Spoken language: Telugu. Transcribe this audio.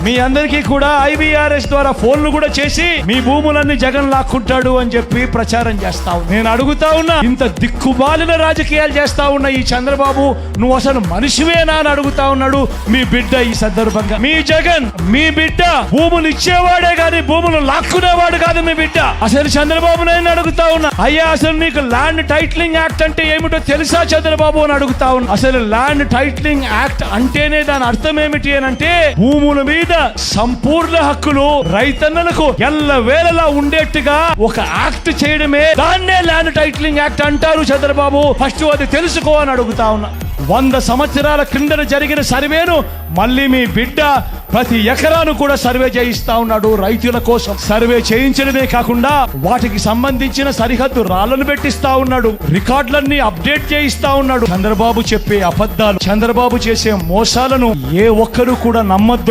మీ అందరికీ కూడా IVRS ద్వారా ఫోన్లు కూడా చేసి మీ భూములన్నీ జగన్ లాక్కుంటాడు అని చెప్పి ప్రచారం చేస్తా ఉన్నా. నేను అడుగుతా ఉన్నా, ఇంత దిక్కుబాలిన రాజకీయాలు చేస్తా ఉన్న ఈ చంద్రబాబు, నువ్వు అసలు మనిషివేనా అని అడుగుతా ఉన్నాడు మీ బిడ్డ. ఈ సందర్భంగా మీ జగన్, మీ బిడ్డ భూములు ఇచ్చేవాడే గాని భూములు లాక్కునేవాడు కాదు మీ బిడ్డ. అసలు చంద్రబాబు నాయుడు అడుగుతా ఉన్నా, అయ్యా అసలు నీకు ల్యాండ్ టైటిలింగ్ యాక్ట్ అంటే ఏమిటో తెలుసా చంద్రబాబు అని అడుగుతా ఉన్నా. అసలు ల్యాండ్ టైటిలింగ్ యాక్ట్ అంటేనే దాని అర్థం ఏమిటి అని అంటే, భూముల మీద సంపూర్ణ హక్కులు రైతన్నలకు ఎల్లవేళలా ఉండేట్టుగా ఒక యాక్ట్ చేయడమే, దాన్నే ల్యాండ్ టైటిలింగ్ యాక్ట్ అంటారు చంద్రబాబు. ఫస్ట్ అది తెలుసుకో అని అడుగుతా ఉన్నా. 100 సంవత్సరాల క్రిందన జరిగిన సర్వేను మళ్ళీ మీ బిడ్డ ప్రతి ఎకరాను కూడా సర్వే చేయిస్తా ఉన్నాడు రైతుల కోసం. సర్వే చేయించడమే కాకుండా వాటికి సంబంధించిన సరిహద్దు రాళ్లను పెట్టిస్తా ఉన్నాడు, రికార్డులన్నీ అప్డేట్ చేయిస్తా ఉన్నాడు. చంద్రబాబు చెప్పే అబద్ధాలు, చంద్రబాబు చేసే మోసాలను ఏ ఒక్కరూ కూడా నమ్మద్దు.